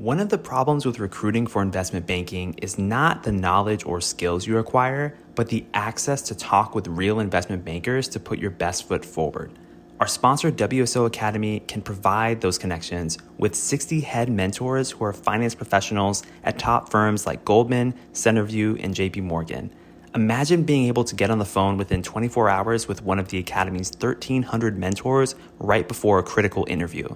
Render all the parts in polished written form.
One of the problems with recruiting for investment banking is not the knowledge or skills you acquire, but the access to talk with real investment bankers to put your best foot forward. Our sponsor, WSO Academy, can provide those connections with 60 head mentors who are finance professionals at top firms like Goldman, Centerview, and JP Morgan. Imagine being able to get on the phone within 24 hours with one of the Academy's 1,300 mentors right before a critical interview.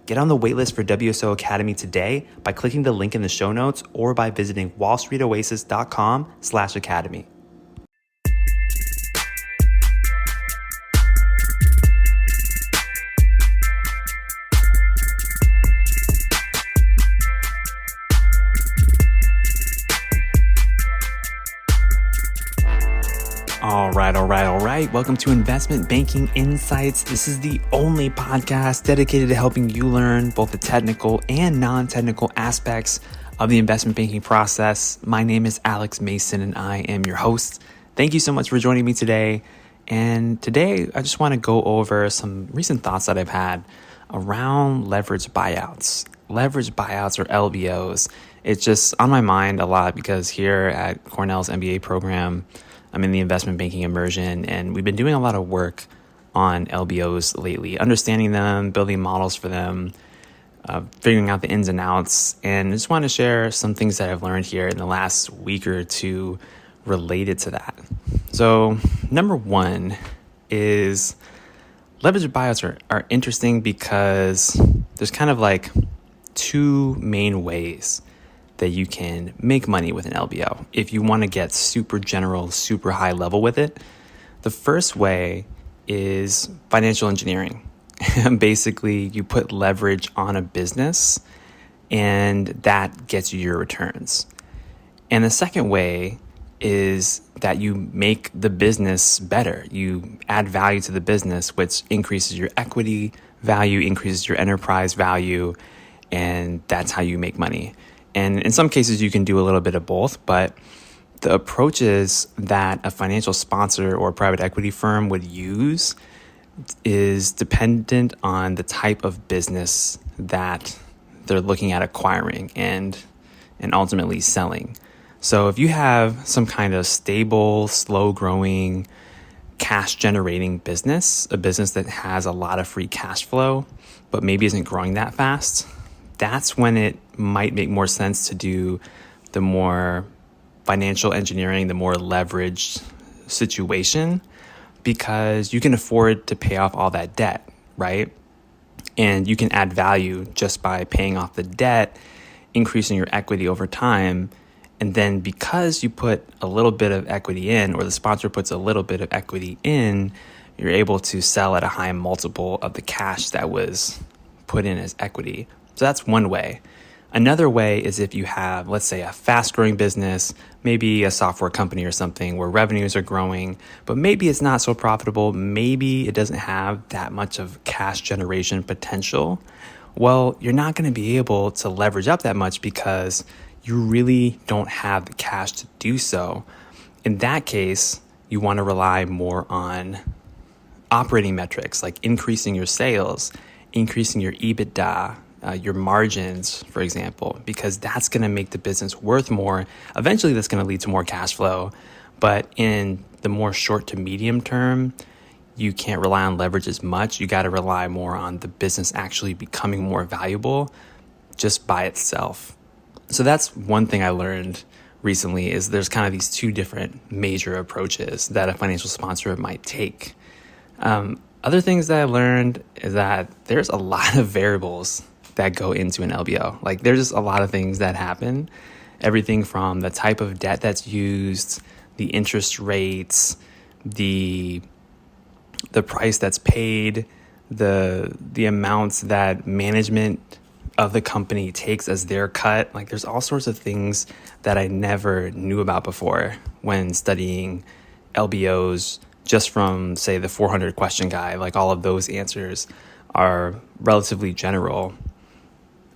Get on the waitlist for WSO Academy today by clicking the link in the show notes or by visiting wallstreetoasis.com/academy. All right. Welcome to Investment Banking Insights. This is the only podcast dedicated to helping you learn both the technical and non-technical aspects of the investment banking process. My name is Alex Mason and I am your host. Thank you so much for joining me today. And today I just want to go over some recent thoughts that I've had around leveraged buyouts. Leveraged buyouts or LBOs. It's just on my mind a lot because here at Cornell's MBA program, I'm in the investment banking immersion, and we've been doing a lot of work on LBOs lately, understanding them, building models for them, figuring out the ins and outs. And I just want to share some things that I've learned here in the last week or two related to that. So number one is leveraged buyouts are interesting because there's kind of like two main ways that you can make money with an LBO if you want to get super general, super high level with it. The first way is financial engineering. Basically, you put leverage on a business and that gets you your returns. And the second way is that you make the business better. You add value to the business, which increases your equity value, increases your enterprise value, and that's how you make money. And in some cases, you can do a little bit of both, but the approaches that a financial sponsor or private equity firm would use is dependent on the type of business that they're looking at acquiring and ultimately selling. So if you have some kind of stable, slow-growing, cash-generating business, a business that has a lot of free cash flow, but maybe isn't growing that fast, that's when it might make more sense to do the more financial engineering, the more leveraged situation, because you can afford to pay off all that debt, right? And you can add value just by paying off the debt, increasing your equity over time. And then because you put a little bit of equity in, or the sponsor puts a little bit of equity in, you're able to sell at a high multiple of the cash that was put in as equity. So that's one way. Another way is if you have, let's say, a fast-growing business, maybe a software company or something where revenues are growing, but maybe it's not so profitable. Maybe it doesn't have that much of cash generation potential. Well, you're not going to be able to leverage up that much because you really don't have the cash to do so. In that case, you want to rely more on operating metrics like increasing your sales, increasing your EBITDA, your margins, for example, because that's going to make the business worth more. Eventually, that's going to lead to more cash flow. But in the more short to medium term, you can't rely on leverage as much. You got to rely more on the business actually becoming more valuable just by itself. So that's one thing I learned recently is there's kind of these two different major approaches that a financial sponsor might take. Other things that I learned is that there's a lot of variables that go into an LBO. Like there's just a lot of things that happen. Everything from the type of debt that's used, the interest rates, the price that's paid, the amounts that management of the company takes as their cut. Like there's all sorts of things that I never knew about before when studying LBOs just from, say, the 400 question guide. Like all of those answers are relatively general.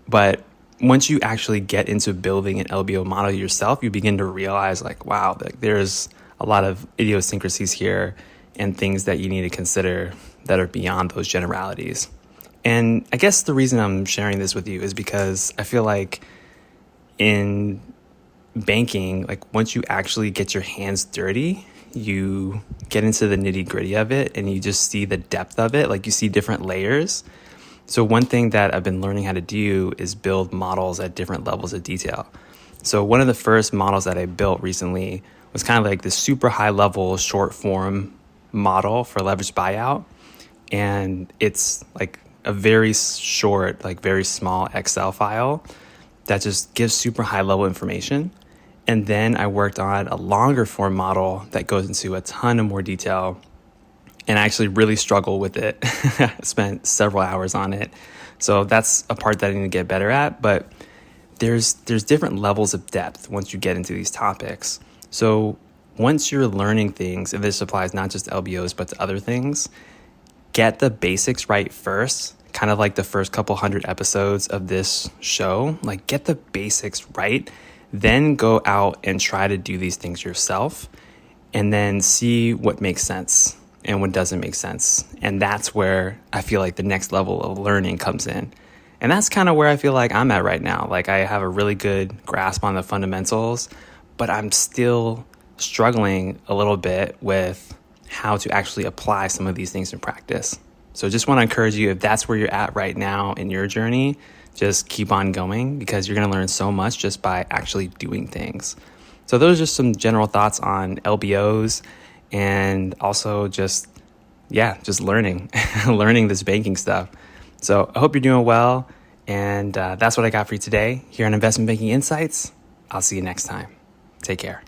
But once you actually get into building an LBO model yourself, you begin to realize like, wow, there's a lot of idiosyncrasies here and things that you need to consider that are beyond those generalities. And I guess the reason I'm sharing this with you is because I feel like in banking, like once you actually get your hands dirty, you get into the nitty gritty of it and you just see the depth of it. Like you see different layers. So one thing that I've been learning how to do is build models at different levels of detail. So one of the first models that I built recently was kind of like this super high level short form model for leveraged buyout. And it's like a very short, like very small Excel file that just gives super high level information. And then I worked on a longer form model that goes into a ton of more detail. And I actually really struggle with it. I spent several hours on it. So that's a part that I need to get better at. But there's different levels of depth once you get into these topics. So once you're learning things, and this applies not just to LBOs, but to other things, get the basics right first, kind of like the first couple hundred episodes of this show. Like get the basics right, then go out and try to do these things yourself, and then see what makes sense and what doesn't make sense. And that's where I feel like the next level of learning comes in. And that's kind of where I feel like I'm at right now. Like I have a really good grasp on the fundamentals, but I'm still struggling a little bit with how to actually apply some of these things in practice. So just want to encourage you, if that's where you're at right now in your journey, just keep on going, because you're going to learn so much just by actually doing things. So those are just some general thoughts on LBOs, and also just learning, learning this banking stuff. So I hope you're doing well. And that's what I got for you today here on Investment Banking Insights. I'll see you next time. Take care.